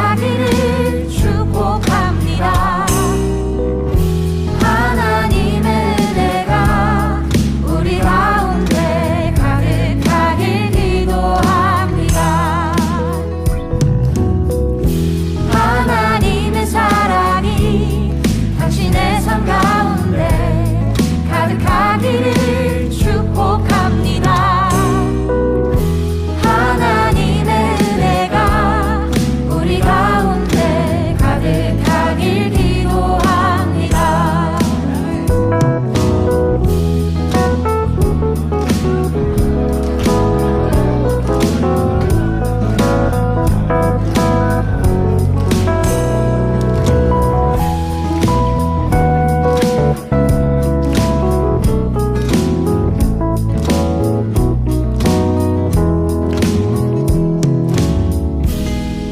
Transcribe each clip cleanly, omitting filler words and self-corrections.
가득하기를 축복합니다. 하나님의 은혜가 우리 가운데 가득하길 기도합니다. 하나님의 사랑이 당신의 삶 가운데 가득하기를 축복합니다. 하나님의 은혜가 우리 가운데 가득하길 기도합니다.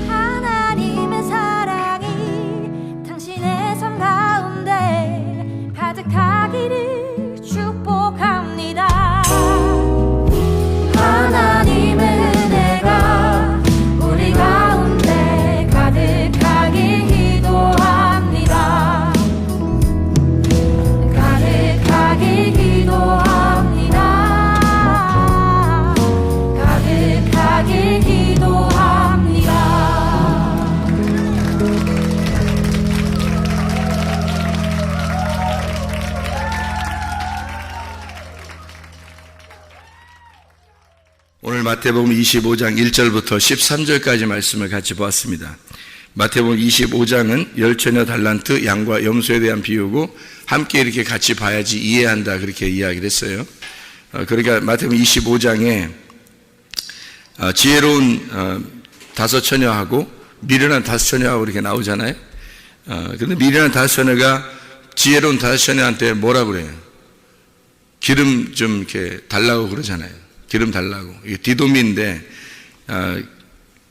하나님의 사랑이 당신의 삶 가운데 가득하기를 축복합니다. 하나님의 은혜가 우리 가운데 가득하길 기도합니다. 가득하길 기도합니다. 가득하길 기도합니다. 오늘 마태복음 25장 1절부터 13절까지 말씀을 같이 보았습니다. 마태복음 25장은 열처녀 달란트 양과 염소에 대한 비유고 함께 이렇게 같이 봐야지 이해한다 그렇게 이야기를 했어요. 그러니까 마태복음 25장에 지혜로운 다섯 처녀하고 미련한 다섯 처녀하고 이렇게 나오잖아요. 근데 미련한 다섯 처녀가 지혜로운 다섯 처녀한테 뭐라 그래요? 기름 좀 이렇게 달라고 그러잖아요. 기름 달라고. 이게 디도미인데,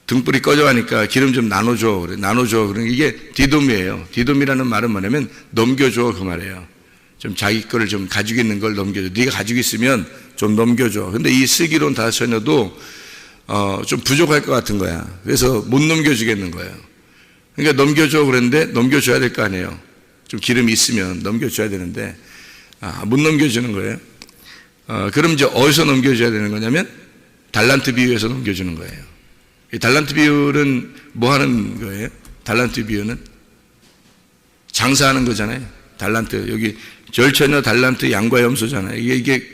등불이 꺼져가니까 기름 좀 나눠줘. 그래. 나눠줘. 그러니까 이게 디도미예요. 디도미라는 말은 뭐냐면 넘겨줘. 그 말이에요. 좀 자기 거를 좀 가지고 있는 걸 넘겨줘. 네가 가지고 있으면 좀 넘겨줘. 근데 이 슬기로운 다섯 처녀도, 좀 부족할 것 같은 거야. 그래서 못 넘겨주겠는 거예요. 그러니까 넘겨줘. 그랬는데 넘겨줘야 될 거 아니에요. 좀 기름이 있으면 넘겨줘야 되는데, 못 넘겨주는 거예요. 그럼 이제 어디서 넘겨줘야 되는 거냐면 달란트 비유에서 넘겨주는 거예요. 이 달란트 비유는 뭐 하는 거예요? 달란트 비유는 장사하는 거잖아요. 달란트, 여기 열처녀 달란트 양과 염소잖아요. 이게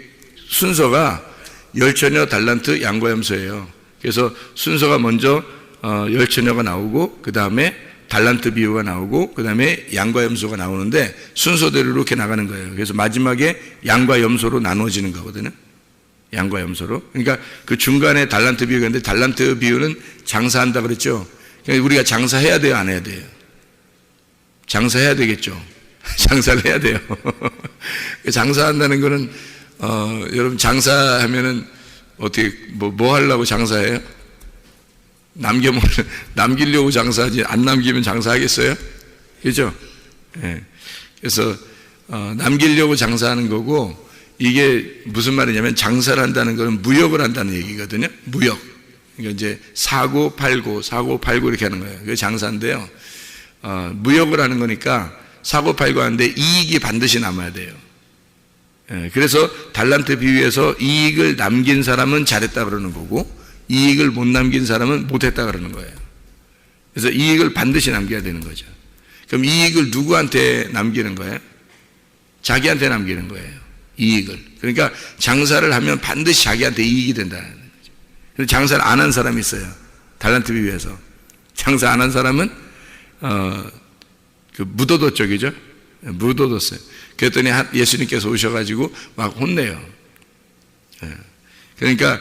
순서가 열처녀 달란트 양과 염소예요. 그래서 순서가 먼저 열처녀가 나오고 그 다음에 달란트 비유가 나오고 그 다음에 양과 염소가 나오는데 순서대로 이렇게 나가는 거예요. 그래서 마지막에 양과 염소로 나눠지는 거거든요. 양과 염소로. 그러니까 그 중간에 달란트 비유가 있는데 달란트 비유는 장사한다 그랬죠. 그러니까 우리가 장사해야 돼요, 안 해야 돼요? 장사해야 되겠죠. 장사를 해야 돼요. 장사한다는 거는 여러분 장사하면은 어떻게 뭐 하려고 장사해요? 남기려고 장사하지 안 남기면 장사하겠어요? 그죠? 예. 그래서 남기려고 장사하는 거고 이게 무슨 말이냐면 장사를 한다는 것은 무역을 한다는 얘기거든요. 무역. 그러니까 이제 사고 팔고 이렇게 하는 거예요. 그게 장사인데요. 무역을 하는 거니까 사고 팔고 하는데 이익이 반드시 남아야 돼요. 예. 그래서 달란트 비유에서 이익을 남긴 사람은 잘했다 그러는 거고 이익을 못 남긴 사람은 못했다 그러는 거예요. 그래서 이익을 반드시 남겨야 되는 거죠. 그럼 이익을 누구한테 남기는 거예요? 자기한테 남기는 거예요. 이익을. 그러니까 장사를 하면 반드시 자기한테 이익이 된다는 거죠. 그래서 장사를 안 한 사람이 있어요. 달란트 비유에서. 장사 안 한 사람은 그 무도도 쪽이죠. 무도도어요. 그랬더니 예수님께서 오셔가지고 막 혼내요. 그러니까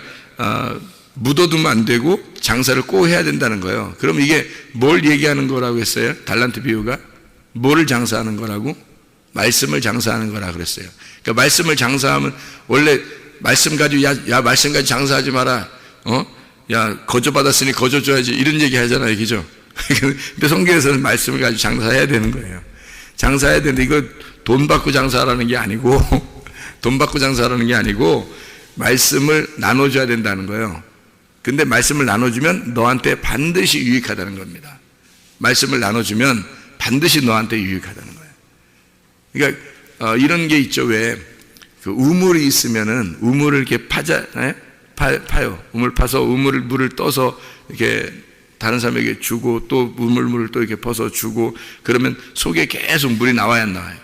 묻어두면 안 되고 장사를 꼭 해야 된다는 거예요. 그럼 이게 뭘 얘기하는 거라고 했어요? 달란트 비유가? 뭐를 장사하는 거라고? 말씀을 장사하는 거라고 그랬어요. 그러니까 말씀을 장사하면 원래 말씀 가지고 야 말씀 가지고 장사하지 마라. 야 거저 받았으니 거저 줘야지 이런 얘기 하잖아요. 그죠? 근데 성경에서는 말씀을 가지고 장사해야 되는 거예요. 장사해야 되는데 이거 돈 받고 장사하라는 게 아니고 돈 받고 장사하라는 게 아니고 말씀을 나눠줘야 된다는 거예요. 근데 말씀을 나눠주면 너한테 반드시 유익하다는 겁니다. 말씀을 나눠주면 반드시 너한테 유익하다는 거예요. 그러니까 이런 게 있죠. 왜 그 우물이 있으면은 우물을 이렇게 파요. 우물 파서 물을 떠서 이렇게 다른 사람에게 주고 또 물을 또 이렇게 퍼서 주고 그러면 속에 계속 물이 나와야 안 나와요?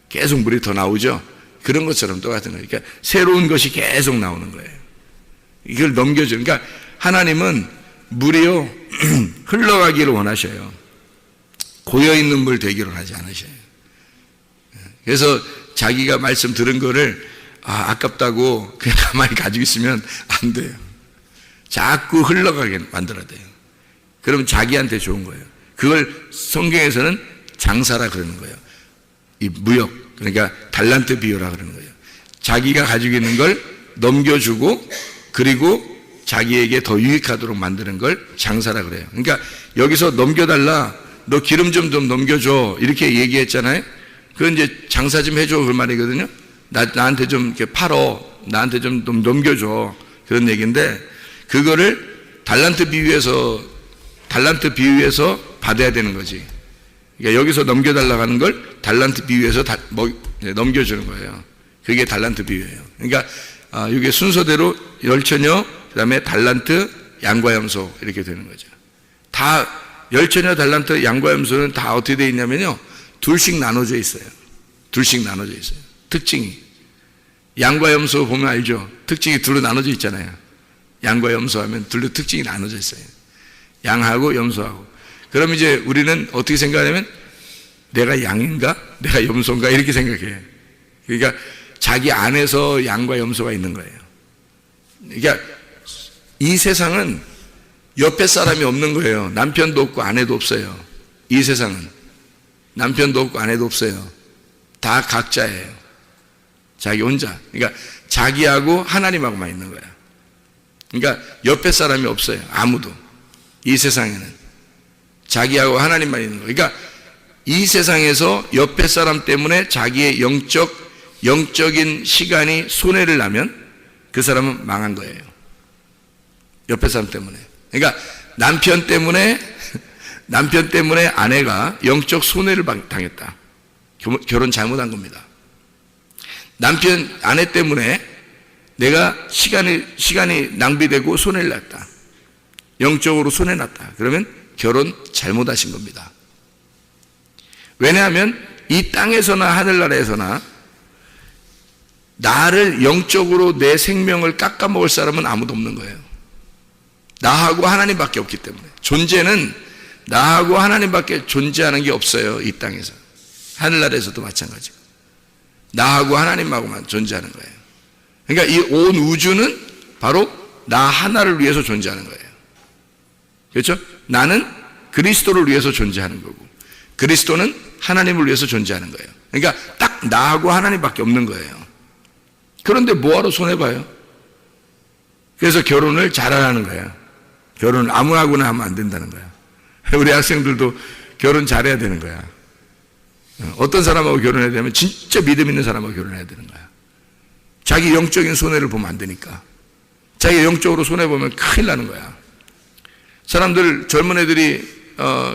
계속 물이 더 나오죠. 그런 것처럼 똑같은 거예요. 그러니까 새로운 것이 계속 나오는 거예요. 이걸 넘겨줘요. 그러니까 하나님은 물이요 흘러가기를 원하셔요. 고여있는 물 되기를 하지 않으셔요. 그래서 자기가 말씀 들은 거를 아깝다고 그냥 가만히 가지고 있으면 안 돼요. 자꾸 흘러가게 만들어야 돼요. 그러면 자기한테 좋은 거예요. 그걸 성경에서는 장사라 그러는 거예요. 이 무역, 그러니까 달란트 비유라 그러는 거예요. 자기가 가지고 있는 걸 넘겨주고 그리고 자기에게 더 유익하도록 만드는 걸 장사라 그래요. 그러니까 여기서 넘겨달라, 너 기름 좀 넘겨줘 이렇게 얘기했잖아요. 그건 이제 장사 좀 해줘 그 말이거든요. 나한테 좀 이렇게 팔어, 나한테 좀 넘겨줘 그런 얘기인데 그거를 달란트 비유에서 받아야 되는 거지. 그러니까 여기서 넘겨달라고 하는 걸 달란트 비유에서 넘겨주는 거예요. 그게 달란트 비유예요. 그러니까 이게 순서대로 열처녀, 그 다음에 달란트, 양과 염소 이렇게 되는 거죠. 다 열처녀, 달란트, 양과 염소는 다 어떻게 되어 있냐면요, 둘씩 나눠져 있어요. 둘씩 나눠져 있어요. 특징이. 양과 염소 보면 알죠? 특징이 둘로 나눠져 있잖아요. 양과 염소 하면 둘로 특징이 나눠져 있어요. 양하고 염소하고. 그럼 이제 우리는 어떻게 생각하냐면 내가 양인가? 내가 염소인가? 이렇게 생각해요. 그러니까 자기 안에서 양과 염소가 있는 거예요. 그러니까 이 세상은 옆에 사람이 없는 거예요. 남편도 없고 아내도 없어요. 이 세상은 남편도 없고 아내도 없어요. 다 각자예요. 자기 혼자. 그러니까 자기하고 하나님하고만 있는 거야. 그러니까 옆에 사람이 없어요. 아무도. 이 세상에는 자기하고 하나님만 있는 거예요. 그러니까 이 세상에서 옆에 사람 때문에 자기의 영적인 시간이 손해를 나면 그 사람은 망한 거예요. 옆에 사람 때문에. 그러니까 남편 때문에 아내가 영적 손해를 당했다. 결혼 잘못한 겁니다. 아내 때문에 내가 시간이 낭비되고 손해를 났다. 영적으로 손해났다. 그러면 결혼 잘못하신 겁니다. 왜냐하면 이 땅에서나 하늘나라에서나 나를 영적으로 내 생명을 깎아먹을 사람은 아무도 없는 거예요. 나하고 하나님밖에 없기 때문에. 존재는 나하고 하나님밖에 존재하는 게 없어요. 이 땅에서. 하늘나라에서도 마찬가지고. 나하고 하나님하고만 존재하는 거예요. 그러니까 이 온 우주는 바로 나 하나를 위해서 존재하는 거예요. 그렇죠? 나는 그리스도를 위해서 존재하는 거고 그리스도는 하나님을 위해서 존재하는 거예요. 그러니까 딱 나하고 하나님밖에 없는 거예요. 그런데 뭐하러 손해봐요? 그래서 결혼을 잘하라는 거예요. 결혼을 아무하고나 하면 안 된다는 거야. 우리 학생들도 결혼 잘해야 되는 거야. 어떤 사람하고 결혼해야 되면 진짜 믿음 있는 사람하고 결혼해야 되는 거야. 자기 영적인 손해를 보면 안 되니까. 자기 영적으로 손해보면 큰일 나는 거야. 사람들, 젊은 애들이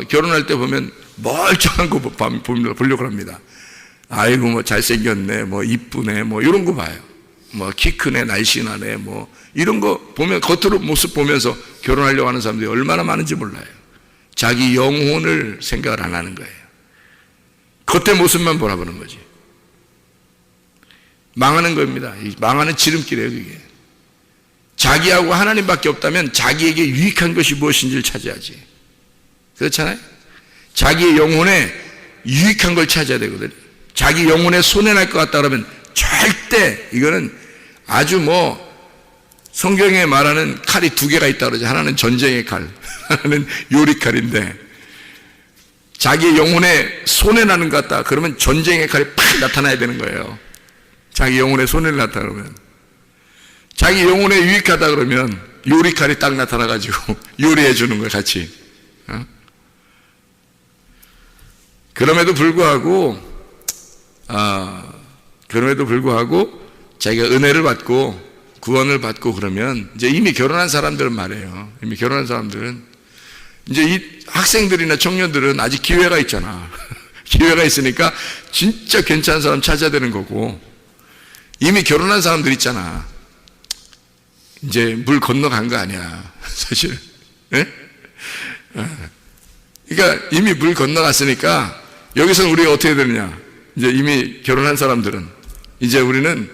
결혼할 때 보면 멀쩡한 거 보려고 합니다. 아이고 뭐 잘생겼네, 뭐 이쁘네, 뭐 이런 거 봐요. 뭐 키 크네, 날씬하네, 뭐 이런 거 보면 겉으로 모습 보면서 결혼하려고 하는 사람들이 얼마나 많은지 몰라요. 자기 영혼을 생각을 안 하는 거예요. 겉의 모습만 보라보는 거지. 망하는 겁니다. 망하는 지름길이에요, 그게. 자기하고 하나님밖에 없다면 자기에게 유익한 것이 무엇인지를 찾아야지. 그렇잖아요? 자기의 영혼에 유익한 걸 찾아야 되거든요. 자기 영혼에 손해날 것 같다 그러면 절대, 이거는 아주 뭐 성경에 말하는 칼이 두 개가 있다 그러죠. 하나는 전쟁의 칼, 하나는 요리칼인데 자기의 영혼에 손해나는 것 같다 그러면 전쟁의 칼이 팍 나타나야 되는 거예요. 자기 영혼에 손해를 나타나 그러면. 자기 영혼에 유익하다 그러면 요리칼이 딱 나타나가지고 요리해 주는 거예요, 같이. 그럼에도 불구하고 자기가 은혜를 받고 구원을 받고 그러면 이제 이미 결혼한 사람들은 말이에요. 이미 결혼한 사람들은 이제 이 학생들이나 청년들은 아직 기회가 있잖아. 기회가 있으니까 진짜 괜찮은 사람 찾아야 되는 거고, 이미 결혼한 사람들 있잖아. 이제 물 건너간 거 아니야, 사실. 예? 그러니까 이미 물 건너갔으니까 여기서는 우리가 어떻게 되느냐. 이제 이미 결혼한 사람들은 이제 우리는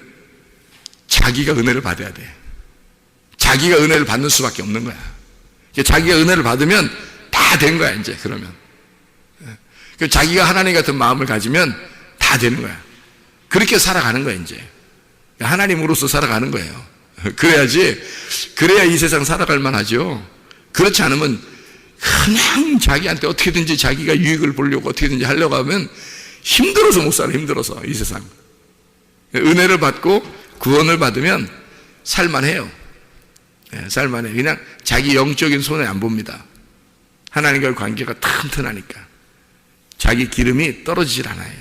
자기가 은혜를 받아야 돼. 자기가 은혜를 받는 수밖에 없는 거야. 자기가 은혜를 받으면 다 된 거야, 이제. 그러면 자기가 하나님 같은 마음을 가지면 다 되는 거야. 그렇게 살아가는 거야, 이제. 하나님으로서 살아가는 거예요. 그래야 이 세상 살아갈 만하죠. 그렇지 않으면 그냥 자기한테 어떻게든지 자기가 유익을 보려고 어떻게든지 하려고 하면 힘들어서 못 살아. 힘들어서 이 세상. 은혜를 받고 구원을 받으면 살만해요. 살만해. 그냥 자기 영적인 손해 안 봅니다. 하나님과의 관계가 튼튼하니까 자기 기름이 떨어지질 않아요.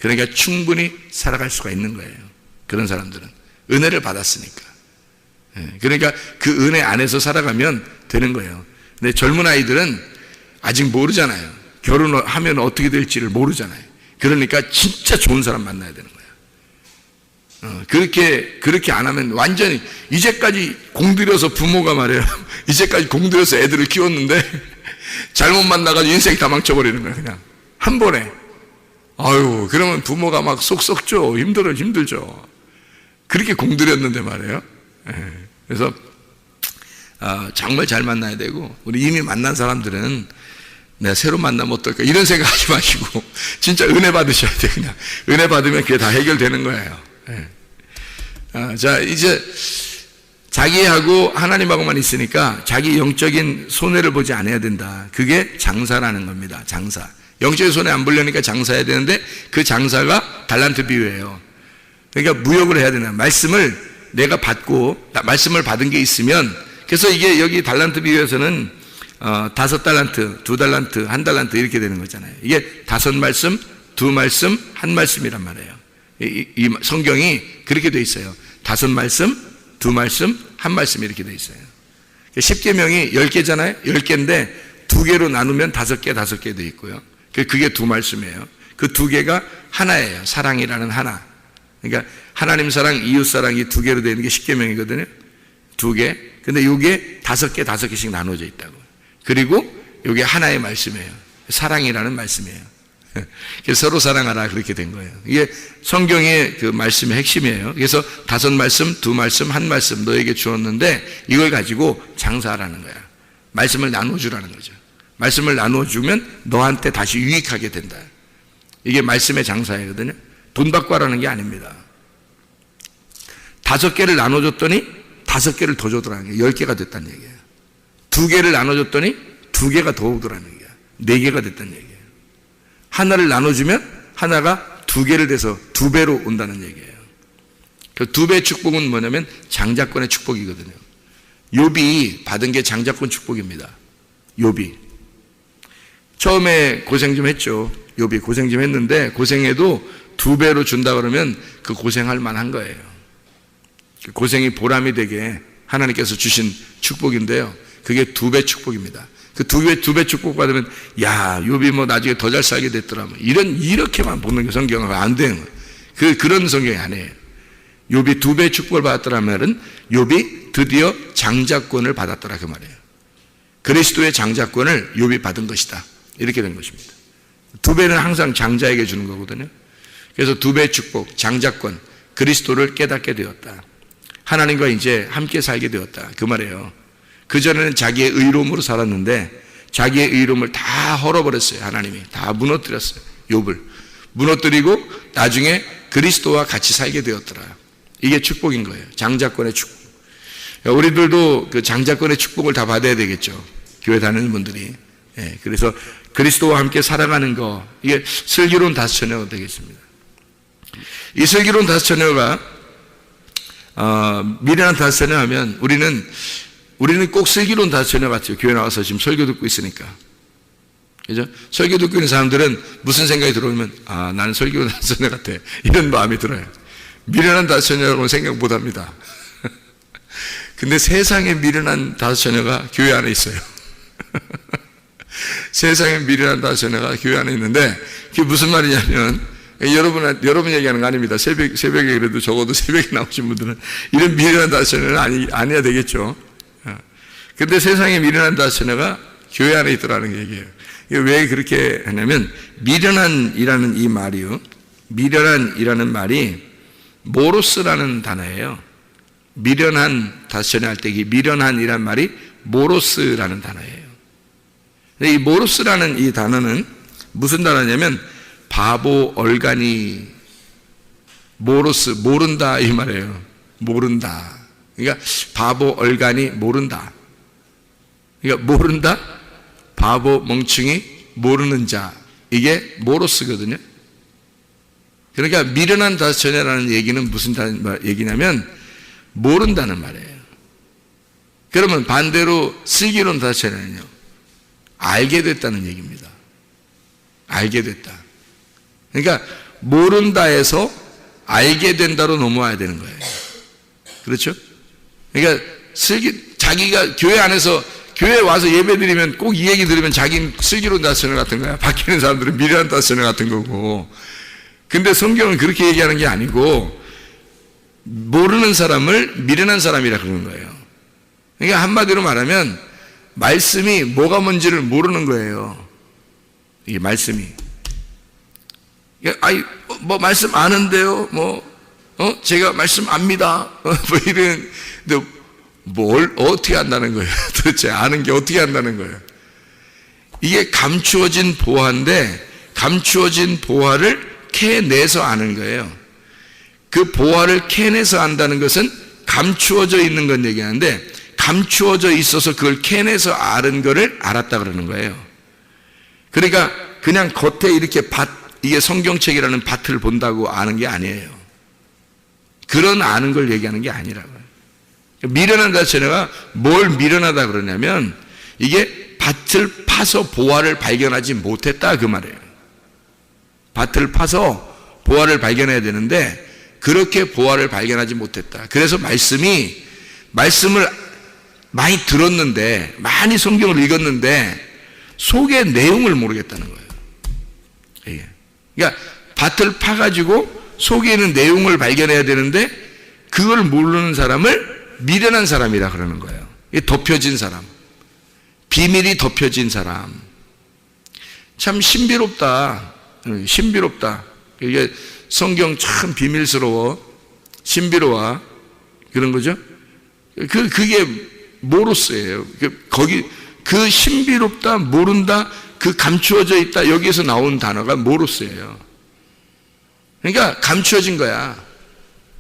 그러니까 충분히 살아갈 수가 있는 거예요. 그런 사람들은 은혜를 받았으니까. 그러니까 그 은혜 안에서 살아가면 되는 거예요. 근데 젊은 아이들은 아직 모르잖아요. 결혼을 하면 어떻게 될지를 모르잖아요. 그러니까 진짜 좋은 사람 만나야 되는 거예요. 그렇게 안 하면 완전히, 이제까지 공들여서 부모가 말이에요. 이제까지 공들여서 애들을 키웠는데 잘못 만나가지고 인생이 다 망쳐버리는 거예요. 그냥 한 번에. 아유, 그러면 부모가 막 속 썩죠. 힘들죠. 그렇게 공들였는데 말이에요. 그래서 정말 잘 만나야 되고, 우리 이미 만난 사람들은 내가 새로 만나면 어떨까 이런 생각하지 마시고 진짜 은혜 받으셔야 돼요. 그냥 은혜 받으면 그게 다 해결되는 거예요. 자, 이제 자기하고 하나님하고만 있으니까 자기 영적인 손해를 보지 않아야 된다. 그게 장사라는 겁니다. 장사. 영적인 손해 안 보려니까 장사해야 되는데, 그 장사가 달란트 비유예요. 그러니까 무역을 해야 되는, 말씀을 내가 받고 말씀을 받은 게 있으면, 그래서 이게 여기 달란트 비유에서는 5달란트, 2달란트, 1달란트 이렇게 되는 거잖아요. 이게 5말씀, 2말씀, 1말씀이란 말이에요. 이 성경이 그렇게 돼 있어요. 5말씀, 2말씀, 1말씀 이렇게 돼 있어요. 10계명이 10개잖아요. 10개인데 2개로 나누면 5개, 5개 돼 있고요. 그게 2말씀이에요. 그 2개가 하나예요. 사랑이라는 하나. 그러니까 하나님 사랑, 이웃 사랑이 2개로 되는 게 10계명이거든요. 2개. 근데 이게 5개, 5개씩 나눠져 있다고. 그리고 이게 하나의 말씀이에요. 사랑이라는 말씀이에요. 그래서 서로 사랑하라, 그렇게 된 거예요. 이게 성경의 그 말씀의 핵심이에요. 그래서 5말씀, 2말씀, 1말씀 너에게 주었는데 이걸 가지고 장사하라는 거야. 말씀을 나눠주라는 거죠. 말씀을 나눠주면 너한테 다시 유익하게 된다. 이게 말씀의 장사이거든요. 돈 받고 하라는 게 아닙니다. 5개를 나눠줬더니 5개를 더 줘더라는 게 10개가 됐다는 얘기예요. 2개를 나눠줬더니 2개가 더 오더라는 얘기야. 4개가 됐다는 얘기예요. 하나를 나눠주면 하나가 2개를 돼서 2배로 온다는 얘기예요. 그 2배의 축복은 뭐냐면 장자권의 축복이거든요. 욥이 받은 게 장자권 축복입니다. 욥이 처음에 고생 좀 했죠. 욥이 고생 좀 했는데, 고생해도 2배로 준다 그러면 그 고생할 만한 거예요. 그 고생이 보람이 되게 하나님께서 주신 축복인데요. 그게 2배 축복입니다. 그 2배 축복 받으면, 야, 욥이 뭐 나중에 더 잘 살게 됐더라. 이렇게만 보는 게 성경은 안 되는 거예요. 그런 성경이 아니에요. 욥이 2배 축복을 받았더라면 욥이 드디어 장자권을 받았더라, 그 말이에요. 그리스도의 장자권을 욥이 받은 것이다. 이렇게 된 것입니다. 2배는 항상 장자에게 주는 거거든요. 그래서 2배의 축복, 장자권, 그리스도를 깨닫게 되었다. 하나님과 이제 함께 살게 되었다. 그 말이에요. 그전에는 자기의 의로움으로 살았는데 자기의 의로움을 다 헐어버렸어요. 하나님이 다 무너뜨렸어요. 욥을 무너뜨리고 나중에 그리스도와 같이 살게 되었더라. 이게 축복인 거예요. 장자권의 축복. 우리들도 그 장자권의 축복을 다 받아야 되겠죠. 교회 다니는 분들이. 그래서 그리스도와 함께 살아가는 거, 이게 슬기로운 다스처녀가 되겠습니다. 이 슬기로운 다스처녀가 미련한 다스처녀 하면 우리는 꼭 슬기로운 다스처녀 같아요. 교회 나와서 지금 설교 듣고 있으니까. 그죠? 설교 듣고 있는 사람들은 무슨 생각이 들어오면, 나는 설교는 다스처녀 같아. 이런 마음이 들어요. 미련한 다스처녀라고는 생각 못 합니다. 근데 세상에 미련한 다스처녀가 교회 안에 있어요. 세상에 미련한 다소녀가 교회 안에 있는데, 그게 무슨 말이냐면, 여러분 얘기하는 거 아닙니다. 새벽에 그래도 적어도 새벽에 나오신 분들은 이런 미련한 다소녀는 아니야 되겠죠. 근데 세상에 미련한 다소녀가 교회 안에 있더라는 얘기예요. 왜 그렇게 하냐면, 미련한이라는 이 말이요. 미련한이라는 말이 모로스라는 단어예요. 미련한 다소녀 할 때 이 미련한이란 말이 모로스라는 단어예요. 이 모로스라는 이 단어는 무슨 단어냐면 바보, 얼간이, 모로스, 모른다 이 말이에요. 모른다. 그러니까 바보, 얼간이, 모른다. 그러니까 모른다, 바보, 멍충이, 모르는 자. 이게 모로스거든요. 그러니까 미련한 다소녀라는 얘기는 무슨 얘기냐면 모른다는 말이에요. 그러면 반대로 슬기로운 다소녀는요, 알게 됐다는 얘기입니다. 알게 됐다. 그러니까 모른다에서 알게 된다로 넘어와야 되는 거예요. 그렇죠? 그러니까 자기가 교회 안에서 교회에 와서 예배 드리면 꼭 이 얘기 들으면 자기는 슬기로운 다소녀 같은 거야. 밖에 있는 사람들은 미련한 다소녀 같은 거고. 근데 성경은 그렇게 얘기하는 게 아니고 모르는 사람을 미련한 사람이라 그러는 거예요. 그러니까 한마디로 말하면 말씀이 뭐가 뭔지를 모르는 거예요. 이게 말씀이. 아이, 뭐 말씀 아는데요. 제가 말씀 압니다. 뭐 이런, 근데 뭘 어떻게 안다는 거예요? 도대체 아는 게 어떻게 안다는 거예요? 이게 감추어진 보화인데 감추어진 보화를 캐내서 아는 거예요. 그 보화를 캐내서 안다는 것은 감추어져 있는 건 얘기하는데 감추어져 있어서 그걸 캐내서 아는 거를 알았다 그러는 거예요. 그러니까 그냥 겉에 이렇게 이게 성경책이라는 밭을 본다고 아는 게 아니에요. 그런 아는 걸 얘기하는 게 아니라고요. 미련한 다소녀가 뭘 미련하다 그러냐면 이게 밭을 파서 보화를 발견하지 못했다 그 말이에요. 밭을 파서 보화를 발견해야 되는데 그렇게 보화를 발견하지 못했다. 그래서 말씀을 많이 들었는데 많이 성경을 읽었는데 속의 내용을 모르겠다는 거예요. 그러니까 밭을 파가지고 속에 있는 내용을 발견해야 되는데 그걸 모르는 사람을 미련한 사람이라 그러는 거예요. 덮여진 사람, 비밀이 덮여진 사람. 참 신비롭다. 신비롭다. 이게 성경 참 비밀스러워, 신비로워 그런 거죠. 그게 모로스예요. 그 신비롭다, 모른다, 그 감추어져 있다 여기에서 나온 단어가 모로스예요. 그러니까 감추어진 거야.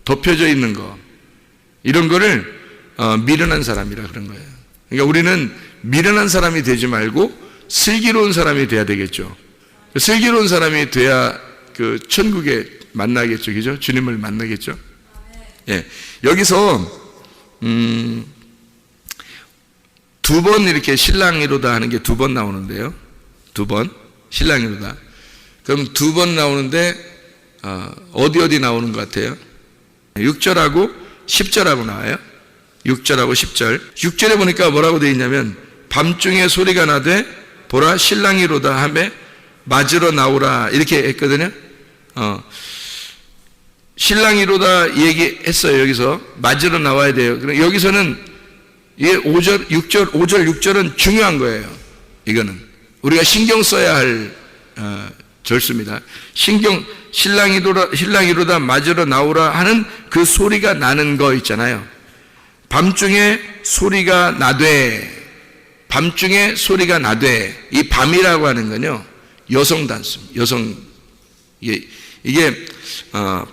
덮여져 있는 거. 이런 거를 미련한 사람이라 그런 거예요. 그러니까 우리는 미련한 사람이 되지 말고 슬기로운 사람이 돼야 되겠죠. 슬기로운 사람이 돼야 그 천국에 만나겠죠. 그죠? 주님을 만나겠죠. 예. 여기서 두 번 이렇게 신랑이로다 하는 게 두 번 나오는데요. 두 번 신랑이로다. 그럼 두 번 나오는데 어디 나오는 것 같아요? 6절하고 10절하고 나와요. 6절하고 10절. 6절에 보니까 뭐라고 되어 있냐면 밤중에 소리가 나되 보라 신랑이로다 하매 맞으러 나오라 이렇게 했거든요. 신랑이로다 얘기했어요. 여기서 맞으러 나와야 돼요. 그럼 여기서는 5절, 6절, 5절, 6절은 중요한 거예요. 이거는 우리가 신경 써야 할 절수입니다. 신랑이로다 맞으러 나오라 하는 그 소리가 나는 거 있잖아요. 밤중에 소리가 나되, 밤중에 소리가 나되, 이 밤이라고 하는 건요 여성 단수, 이게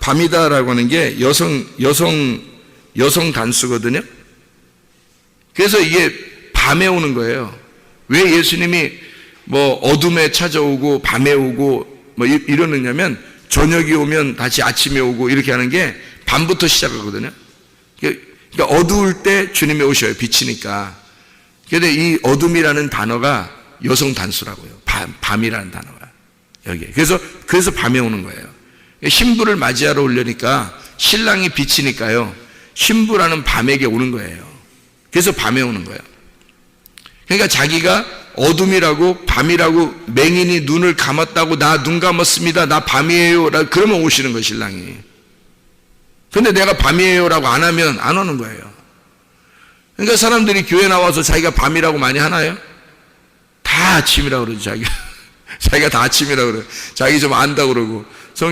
밤이다라고 하는 게 여성 단수거든요. 그래서 이게 밤에 오는 거예요. 왜 예수님이 뭐 어둠에 찾아오고 밤에 오고 뭐 이러느냐면 저녁이 오면 다시 아침에 오고 이렇게 하는 게 밤부터 시작하거든요. 그러니까 어두울 때 주님이 오셔요. 비치니까. 그런데 이 어둠이라는 단어가 여성 단수라고요. 밤이라는 단어가 여기에. 그래서 밤에 오는 거예요. 신부를 맞이하러 오려니까 신랑이 비치니까요. 신부라는 밤에게 오는 거예요. 그래서 밤에 오는 거예요. 그러니까 자기가 어둠이라고 밤이라고 맹인이 눈을 감았다고 나 눈 감았습니다. 나 밤이에요. 그러면 오시는 거예요, 신랑이. 근데 내가 밤이에요라고 안 하면 안 오는 거예요. 그러니까 사람들이 교회 나와서 자기가 밤이라고 많이 하나요? 다 아침이라고 그러죠, 자기가 다 아침이라고 그래요. 자기 좀 안다고 그러고.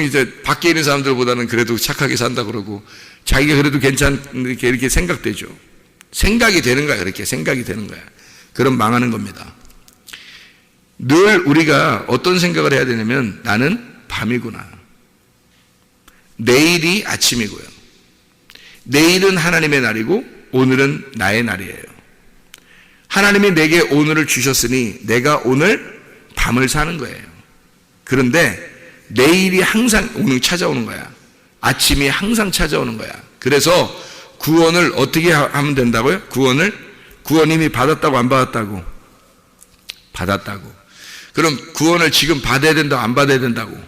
이제 밖에 있는 사람들보다는 그래도 착하게 산다 그러고. 자기가 그래도 괜찮게 이렇게 생각되죠. 생각이 되는 거야, 그렇게. 생각이 되는 거야. 그럼 망하는 겁니다. 늘 우리가 어떤 생각을 해야 되냐면 나는 밤이구나. 내일이 아침이고요. 내일은 하나님의 날이고 오늘은 나의 날이에요. 하나님이 내게 오늘을 주셨으니 내가 오늘 밤을 사는 거예요. 그런데 내일이 항상 오늘 찾아오는 거야. 아침이 항상 찾아오는 거야. 그래서 구원을 어떻게 하면 된다고요? 구원 이미 받았다고 안 받았다고? 받았다고. 그럼 구원을 지금 받아야 된다고 안 받아야 된다고?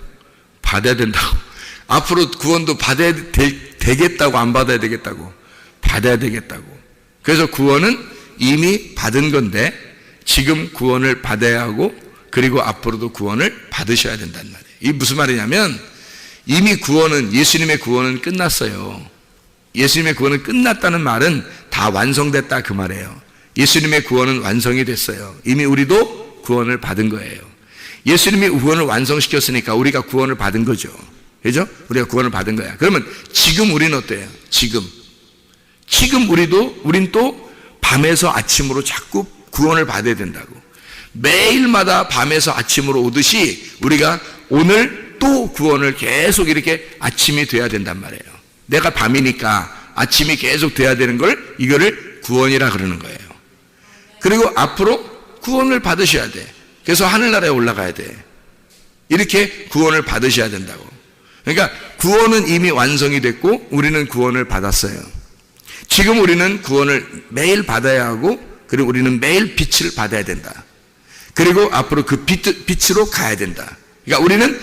받아야 된다고. 앞으로 구원도 받아야 되겠다고 안 받아야 되겠다고? 받아야 되겠다고. 그래서 구원은 이미 받은 건데 지금 구원을 받아야 하고 그리고 앞으로도 구원을 받으셔야 된다는 말이에요. 이게 무슨 말이냐면 이미 예수님의 구원은 끝났어요. 예수님의 구원은 끝났다는 말은 다 완성됐다 그 말이에요. 예수님의 구원은 완성이 됐어요. 이미 우리도 구원을 받은 거예요. 예수님이 구원을 완성시켰으니까 우리가 구원을 받은 거죠. 그죠? 우리가 구원을 받은 거야. 그러면 지금 우리는 어때요? 지금 우린 또 밤에서 아침으로 자꾸 구원을 받아야 된다고. 매일마다 밤에서 아침으로 오듯이 우리가 오늘 또 구원을 계속 이렇게 아침이 돼야 된단 말이에요. 내가 밤이니까 아침이 계속 돼야 되는 걸 이거를 구원이라 그러는 거예요. 그리고 앞으로 구원을 받으셔야 돼. 그래서 하늘나라에 올라가야 돼. 이렇게 구원을 받으셔야 된다고. 그러니까 구원은 이미 완성이 됐고 우리는 구원을 받았어요. 지금 우리는 구원을 매일 받아야 하고 그리고 우리는 매일 빛을 받아야 된다. 그리고 앞으로 그 빛으로 가야 된다. 그러니까 우리는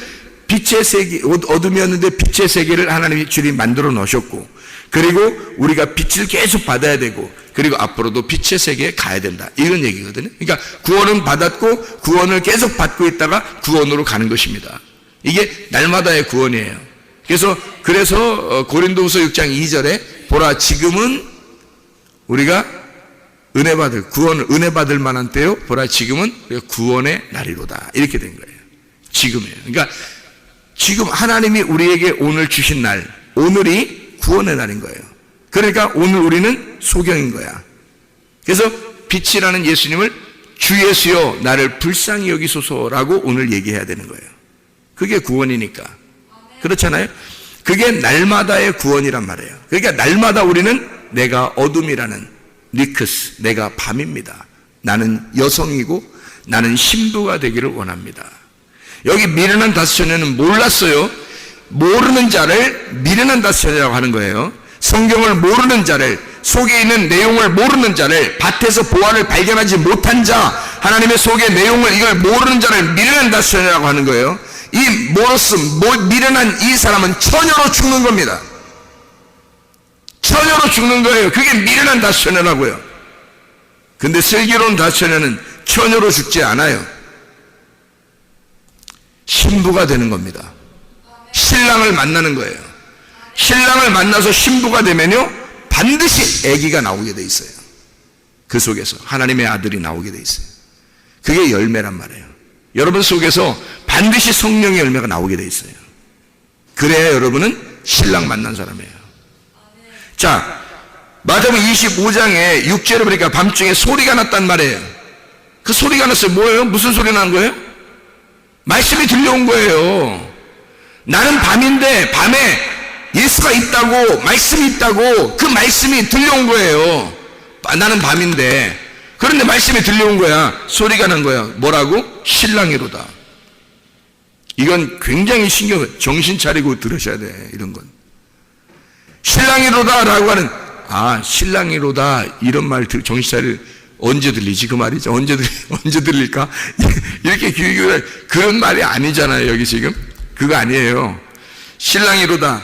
빛의 세계, 어둠이었는데 빛의 세계를 하나님이 주님 만들어 놓으셨고 그리고 우리가 빛을 계속 받아야 되고 그리고 앞으로도 빛의 세계에 가야 된다. 이런 얘기거든요. 그러니까 구원은 받았고 구원을 계속 받고 있다가 구원으로 가는 것입니다. 이게 날마다의 구원이에요. 그래서 고린도후서 6장 2절에 보라 지금은 우리가 은혜 받을 만한 때요. 보라 지금은 구원의 날이로다. 이렇게 된 거예요. 지금이에요. 그러니까 지금 하나님이 우리에게 오늘 주신 날, 오늘이 구원의 날인 거예요. 그러니까 오늘 우리는 소경인 거야. 그래서 빛이라는 예수님을 주 예수여 나를 불쌍히 여기소서라고 오늘 얘기해야 되는 거예요. 그게 구원이니까. 그렇잖아요? 그게 날마다의 구원이란 말이에요. 그러니까 날마다 우리는 내가 어둠이라는 니크스, 내가 밤입니다. 나는 여성이고 나는 신부가 되기를 원합니다. 여기 미련한 다스처녀는 몰랐어요. 모르는 자를 미련한 다스처녀라고 하는 거예요. 성경을 모르는 자를, 속에 있는 내용을 모르는 자를, 밭에서 보화를 발견하지 못한 자, 하나님의 속의 내용을 이걸 모르는 자를 미련한 다스처녀라고 하는 거예요. 이 미련한 이 사람은 처녀로 죽는 겁니다. 처녀로 죽는 거예요. 그게 미련한 다스처녀라고요. 근데 슬기로운 다스처녀는 처녀로 죽지 않아요. 신부가 되는 겁니다. 신랑을 만나는 거예요. 신랑을 만나서 신부가 되면요 반드시 아기가 나오게 돼 있어요. 그 속에서 하나님의 아들이 나오게 돼 있어요. 그게 열매란 말이에요. 여러분 속에서 반드시 성령의 열매가 나오게 돼 있어요. 그래야 여러분은 신랑 만난 사람이에요. 자, 마태복음 25장에 6절에 보니까 밤중에 소리가 났단 말이에요. 그 소리가 났어요. 뭐예요? 무슨 소리 난 거예요? 말씀이 들려온 거예요. 나는 밤인데 밤에 예수가 있다고, 말씀이 있다고, 그 말씀이 들려온 거예요. 나는 밤인데. 그런데 말씀이 들려온 거야. 소리가 난 거야. 뭐라고? 신랑이로다. 이건 굉장히 정신 차리고 들으셔야 돼. 이런 건. 신랑이로다 라고 하는, 신랑이로다 이런 말 정신 차릴 언제 들리지? 그 말이죠. 언제 들릴까? 이렇게 그런 말이 아니잖아요. 여기 지금 그거 아니에요. 신랑이로다.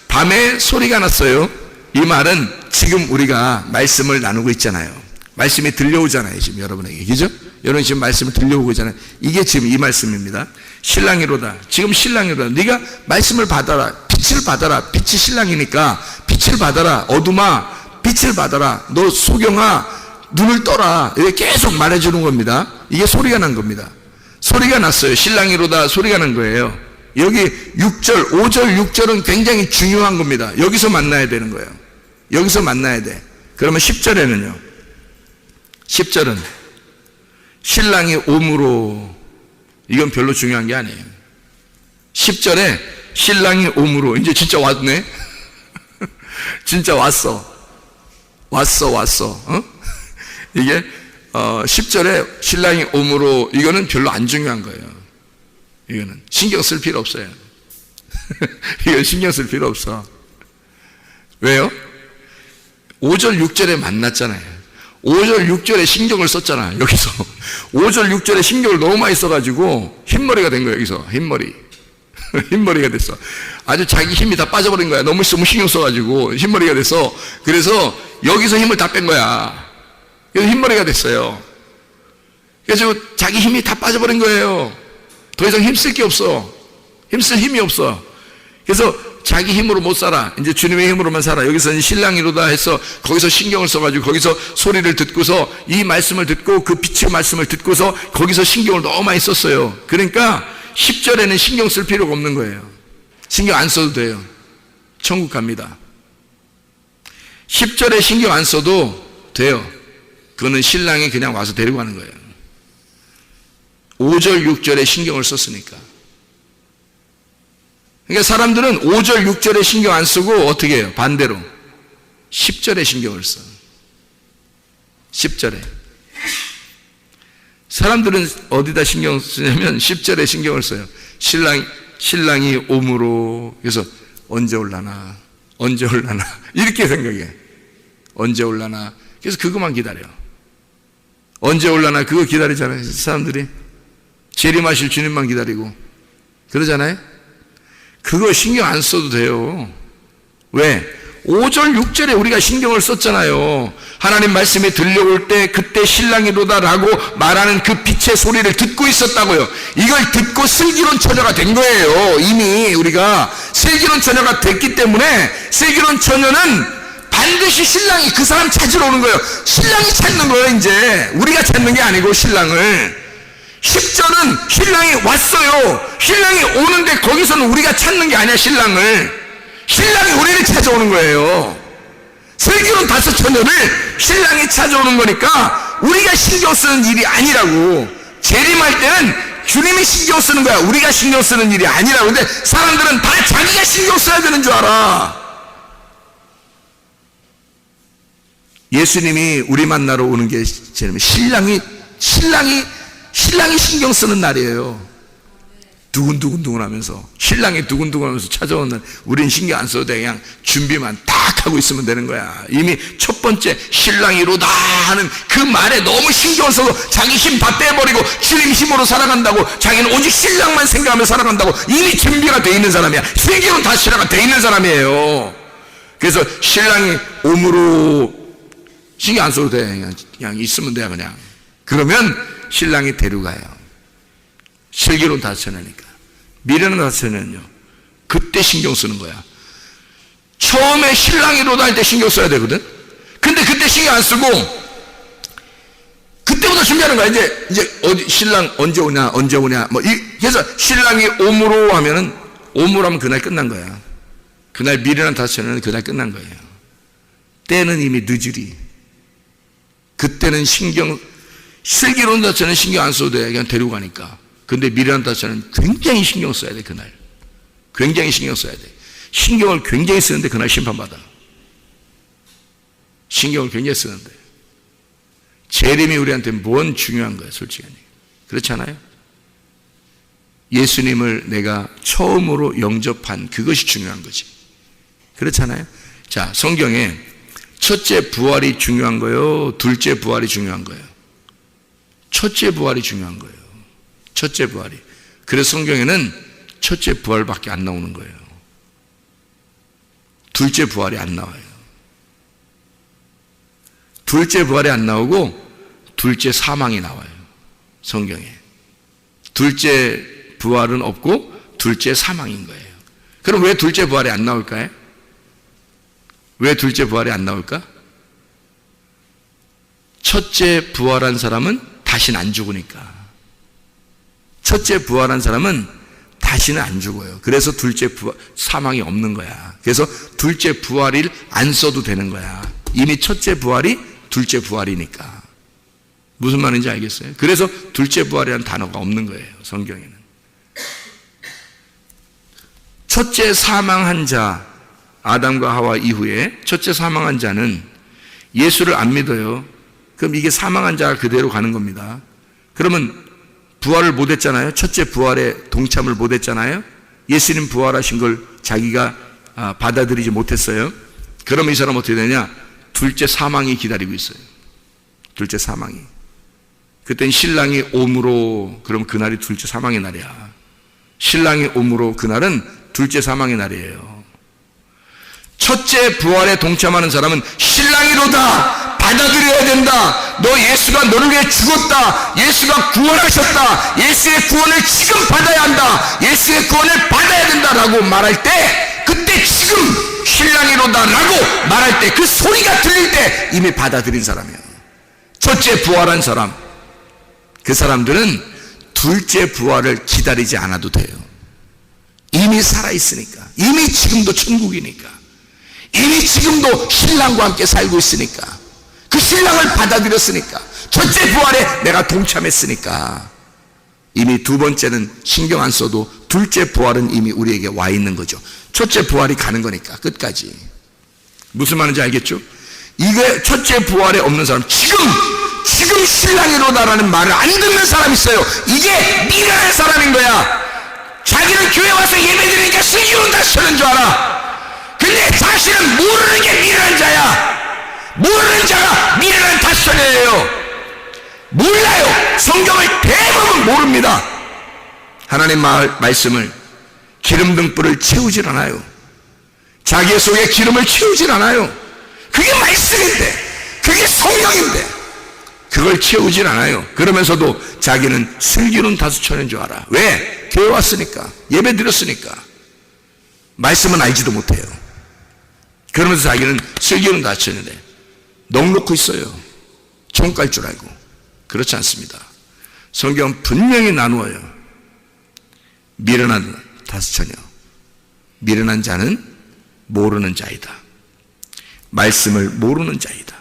밤에 소리가 났어요. 이 말은 지금 우리가 말씀을 나누고 있잖아요. 말씀이 들려오잖아요. 지금 여러분에게. 그죠? 여러분 지금 말씀을 들려오고 있잖아요. 이게 지금 이 말씀입니다. 신랑이로다. 지금 신랑이로다. 네가 말씀을 받아라. 빛을 받아라. 빛이 신랑이니까 빛을 받아라. 어둠아 빛을 받아라. 너 소경아 눈을 떠라. 이렇게 계속 말해주는 겁니다. 이게 소리가 난 겁니다. 소리가 났어요. 신랑이로다 소리가 난 거예요. 여기 6절, 5절, 6절은 굉장히 중요한 겁니다. 여기서 만나야 되는 거예요. 여기서 만나야 돼. 그러면 10절에는요. 10절은 신랑이 옴으로, 이건 별로 중요한 게 아니에요. 10절에 신랑이 옴으로, 이제 진짜 왔네. 진짜 왔어. 어? 이게 10절에 신랑이 옴으로, 이거는 별로 안 중요한 거예요. 이거는 신경 쓸 필요 없어요. 이건 신경 쓸 필요 없어. 왜요? 5절 6절에 만났잖아요. 5절 6절에 신경을 썼잖아. 여기서 5절 6절에 신경을 너무 많이 써가지고 흰머리가 된 거예요. 여기서 흰머리. 흰머리가 됐어. 아주 자기 힘이 다 빠져버린 거야. 너무 신경 써가지고 흰머리가 됐어. 그래서 여기서 힘을 다 뺀 거야. 그래서 흰머리가 됐어요. 그래서 자기 힘이 다 빠져버린 거예요. 더 이상 힘쓸 게 없어. 힘쓸 힘이 없어. 그래서 자기 힘으로 못 살아. 이제 주님의 힘으로만 살아. 여기서 신랑이로다 해서 거기서 신경을 써가지고 거기서 소리를 듣고서 이 말씀을 듣고 그 빛의 말씀을 듣고서 거기서 신경을 너무 많이 썼어요. 그러니까 10절에는 신경 쓸 필요가 없는 거예요. 신경 안 써도 돼요. 천국 갑니다. 10절에 신경 안 써도 돼요. 그거는 신랑이 그냥 와서 데리고 가는 거예요. 5절 6절에 신경을 썼으니까. 그러니까 사람들은 5절 6절에 신경 안 쓰고 어떻게 해요? 반대로 10절에 신경을 써. 10절에. 사람들은 어디다 신경 쓰냐면 10절에 신경을 써요. 신랑이 옴으로. 그래서 언제 올라나 이렇게 생각해. 언제 올라나. 그래서 그것만 기다려. 언제 올라나 그거 기다리잖아요. 사람들이 재림하실 주님만 기다리고 그러잖아요. 그거 신경 안 써도 돼요. 왜? 5절 6절에 우리가 신경을 썼잖아요. 하나님 말씀이 들려올 때 그때 신랑이로다라고 말하는 그 빛의 소리를 듣고 있었다고요. 이걸 듣고 슬기로운 처녀가 된 거예요. 이미 우리가 슬기로운 처녀가 됐기 때문에 슬기로운 처녀는 반드시 신랑이 그 사람 찾으러 오는 거예요. 신랑이 찾는 거예요. 이제 우리가 찾는 게 아니고 신랑을. 10절은 신랑이 왔어요. 신랑이 오는데 거기서는 우리가 찾는 게 아니야. 신랑을. 신랑이 우리를 찾아오는 거예요. 슬기로운 다섯 처녀를 신랑이 찾아오는 거니까 우리가 신경 쓰는 일이 아니라고. 재림할 때는 주님이 신경 쓰는 거야. 우리가 신경 쓰는 일이 아니라고. 근데 사람들은 다 자기가 신경 써야 되는 줄 알아. 예수님이 우리 만나러 오는 게 신랑이 신경 쓰는 날이에요. 두근두근 하면서, 신랑이 두근두근 하면서 찾아오는 날, 우린 신경 안 써도 돼. 그냥 준비만 딱 하고 있으면 되는 거야. 이미 첫 번째 신랑이로다 하는 그 말에 너무 신경을 써서 자기 힘 다 빼버리고 주님 힘으로 살아간다고, 자기는 오직 신랑만 생각하며 살아간다고 이미 준비가 돼 있는 사람이야. 세계는 다 신랑가 돼 있는 사람이에요. 그래서 신랑이 옴으로 신경 안 써도 돼. 그냥 있으면 돼. 그냥. 그러면 신랑이 데려가요. 슬기로운 다섯 처녀니까. 미련한 다섯 처녀는요, 그때 신경 쓰는 거야. 처음에 신랑이로다 할 때 신경 써야 되거든. 근데 그때 신경 안 쓰고 그때부터 준비하는 거야. 이제 어디 신랑 언제 오냐 뭐 그래서 신랑이 옴으로 하면은, 옴으로 하면 그날 끝난 거야. 그날 미련한 다섯 처녀는 그날 끝난 거예요. 때는 이미 늦으리. 그때는 슬기로운 다섯 처녀는 신경 안 써도 돼. 그냥 데리고 가니까. 근데 미련한 다섯 처녀는 굉장히 신경 써야 돼. 그날 굉장히 신경 써야 돼. 신경을 굉장히 쓰는데 그날 심판받아. 신경을 굉장히 쓰는데. 재림이 우리한테 뭔 중요한 거야, 솔직히. 그렇지 않아요? 예수님을 내가 처음으로 영접한 그것이 중요한 거지. 그렇잖아요? 자, 성경에 첫째 부활이 중요한 거예요? 둘째 부활이 중요한 거예요? 첫째 부활이 중요한 거예요. 첫째 부활이. 그래서 성경에는 첫째 부활밖에 안 나오는 거예요. 둘째 부활이 안 나와요. 둘째 부활이 안 나오고 둘째 사망이 나와요. 성경에. 둘째 부활은 없고 둘째 사망인 거예요. 그럼 왜 둘째 부활이 안 나올까요? 왜 둘째 부활이 안 나올까? 첫째 부활한 사람은 다시는 안 죽으니까. 첫째 부활한 사람은 다시는 안 죽어요. 그래서 둘째 부활, 사망이 없는 거야. 그래서 둘째 부활일 안 써도 되는 거야. 이미 첫째 부활이 둘째 부활이니까. 무슨 말인지 알겠어요? 그래서 둘째 부활이라는 단어가 없는 거예요, 성경에는. 첫째 사망한 자, 아담과 하와 이후에 첫째 사망한 자는 예수를 안 믿어요. 그럼 이게 사망한 자가 그대로 가는 겁니다. 그러면 부활을 못했잖아요. 첫째 부활에 동참을 못했잖아요. 예수님 부활하신 걸 자기가 받아들이지 못했어요. 그러면 이 사람 어떻게 되냐? 둘째 사망이 기다리고 있어요. 둘째 사망이. 그땐 신랑이 옴으로, 그럼 그날이 둘째 사망의 날이야. 신랑이 옴으로 그날은 둘째 사망의 날이에요. 첫째 부활에 동참하는 사람은 신랑이로다, 받아들여야 된다. 너 예수가 너를 위해 죽었다. 예수가 구원하셨다. 예수의 구원을 지금 받아야 한다. 예수의 구원을 받아야 된다라고 말할 때, 그때 지금 신랑이로다라고 말할 때, 그 소리가 들릴 때 이미 받아들인 사람이에요. 첫째 부활한 사람, 그 사람들은 둘째 부활을 기다리지 않아도 돼요. 이미 살아있으니까, 이미 지금도 천국이니까, 이미 지금도 신랑과 함께 살고 있으니까, 그 신랑을 받아들였으니까, 첫째 부활에 내가 동참했으니까, 이미 두 번째는 신경 안 써도 둘째 부활은 이미 우리에게 와 있는 거죠. 첫째 부활이 가는 거니까 끝까지. 무슨 말인지 알겠죠? 이게 첫째 부활에 없는 사람, 지금 신랑이로다라는 말을 안 듣는 사람이 있어요. 이게 미련한 사람인 거야. 자기는 교회 와서 예배드리니까 슬기로운 다 쓰는 줄 알아. 근데 자신은 모르는 게 미련한 자야. 모르는 자가 미련한 다스려예요. 몰라요. 성경을 대부분 모릅니다. 하나님 말씀을 기름 등불을 채우질 않아요. 자기의 속에 기름을 채우질 않아요. 그게 말씀인데, 그게 성령인데 그걸 채우질 않아요. 그러면서도 자기는 슬기로운 다수천인 줄 알아. 왜? 교회 왔으니까, 예배 드렸으니까. 말씀은 알지도 못해요. 그러면서 자기는 슬기로운 다수천인데 넉놓고 있어요. 총 깔 줄 알고. 그렇지 않습니다. 성경은 분명히 나누어요. 미련한 다수천이요, 미련한 자는 모르는 자이다. 말씀을 모르는 자이다.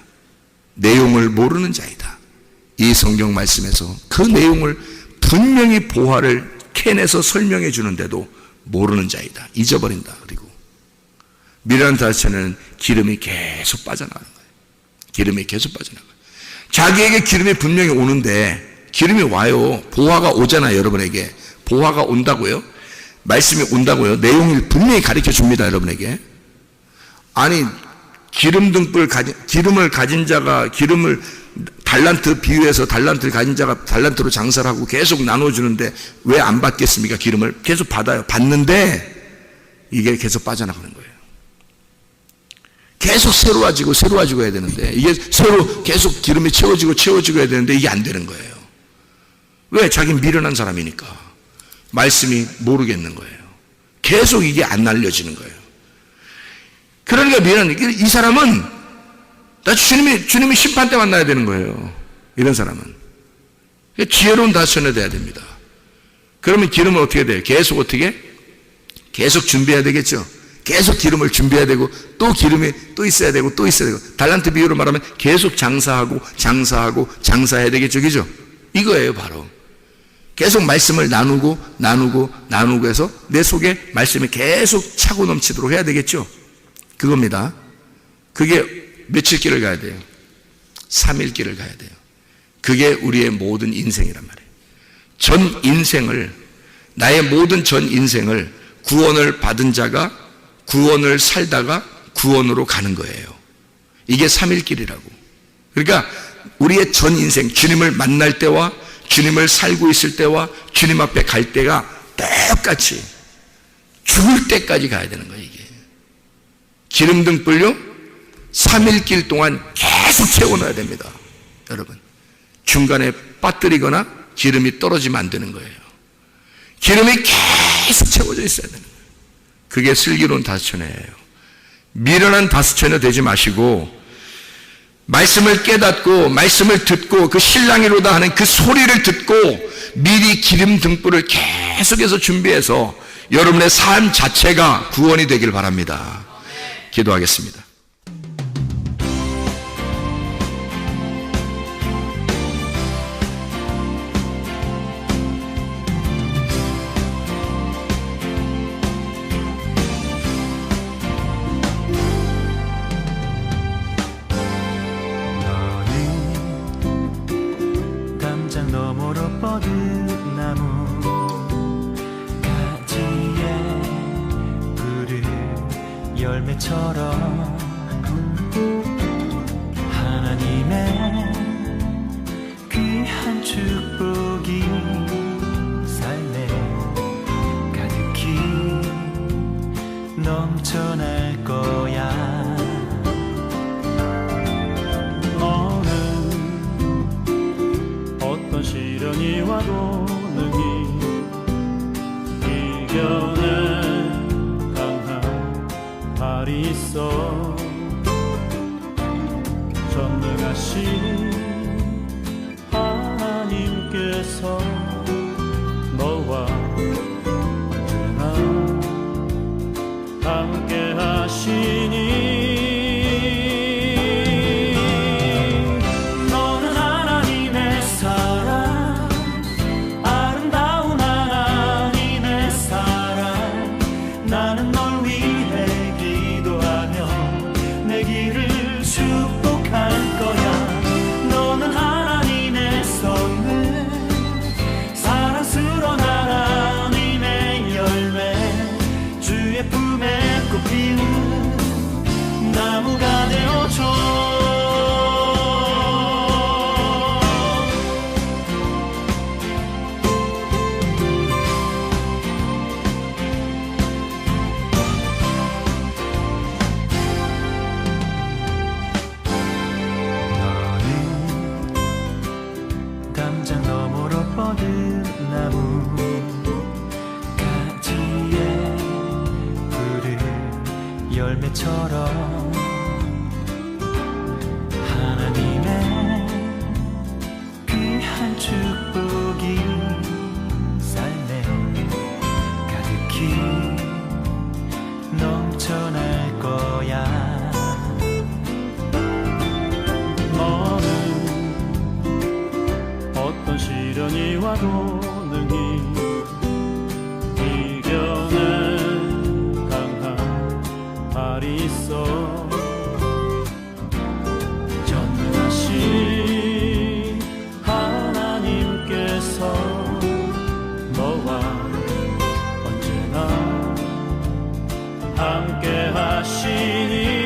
내용을 모르는 자이다. 이 성경 말씀에서 그 내용을 분명히 보화를 캐내서 설명해 주는데도 모르는 자이다. 잊어버린다. 그리고 미련한 다수천에는 기름이 계속 빠져나가는 거예요. 기름이 계속 빠져나가요. 자기에게 기름이 분명히 오는데, 기름이 와요. 보화가 오잖아요. 여러분에게 보화가 온다고요. 말씀이 온다고요. 내용을 분명히 가르쳐 줍니다. 여러분에게. 아니, 기름을 가진 자가, 기름을 달란트 비유해서 달란트를 가진 자가 달란트로 장사를 하고 계속 나눠주는데 왜 안 받겠습니까? 기름을 계속 받아요. 받는데 이게 계속 빠져나가는 거예요. 계속 새로워지고 해야 되는데, 이게 새로 계속 기름이 채워지고 해야 되는데 이게 안 되는 거예요. 왜? 자기는 미련한 사람이니까. 말씀이 모르겠는 거예요. 계속 이게 안 알려지는 거예요. 그러니까 이 사람은 나 주님이 심판 때 만나야 되는 거예요. 이런 사람은 지혜로운 다스려야 돼야 됩니다. 그러면 기름을 어떻게 돼요? 계속 준비해야 되겠죠. 계속 기름을 준비해야 되고, 또 기름이 또 있어야 되고, 또 있어야 되고, 달란트 비유로 말하면 계속 장사해야 되겠죠. 그죠? 이거예요. 바로 계속 말씀을 나누고 해서 내 속에 말씀이 계속 차고 넘치도록 해야 되겠죠. 그겁니다. 그게 며칠 길을 가야 돼요? 3일 길을 가야 돼요. 그게 우리의 모든 인생이란 말이에요. 나의 모든 전 인생을 구원을 받은 자가 구원을 살다가 구원으로 가는 거예요. 이게 3일 길이라고. 그러니까 우리의 전 인생, 주님을 만날 때와 주님을 살고 있을 때와 주님 앞에 갈 때가 똑같이 죽을 때까지 가야 되는 거예요. 이게 기름 등불요 3일 길 동안 계속 채워놔야 됩니다. 여러분, 중간에 빠뜨리거나 기름이 떨어지면 안 되는 거예요. 기름이 계속 채워져 있어야 되는 거예요. 그게 슬기로운 다스처녀예요. 미련한 다스처녀 되지 마시고 말씀을 깨닫고 말씀을 듣고 그 신랑이로다 하는 그 소리를 듣고 미리 기름 등불을 계속해서 준비해서 여러분의 삶 자체가 구원이 되길 바랍니다. 기도하겠습니다. 담장 너머로 뻗은 나무 가지에 푸른 열매처럼 하나님의 귀한 축복이 삶에 가득히 넘쳐날 거야. 어떤 시련이 와도 능히 이겨낸 강한 발이 있어. 전능하신 하나님께서 너와 언제나 함께 하시니 나무가 되어줘. 너는 담장 너머로 뻗은 나무 가지에 푸른 열매처럼 하나님의 귀한 축복이 삶에 가득히 넘쳐날 거야. 너는 어떤 시련이 와도 능히 이겨낸 강한 발이 있어. 전능하신 하나님께서 너와 언제나 함께 하시니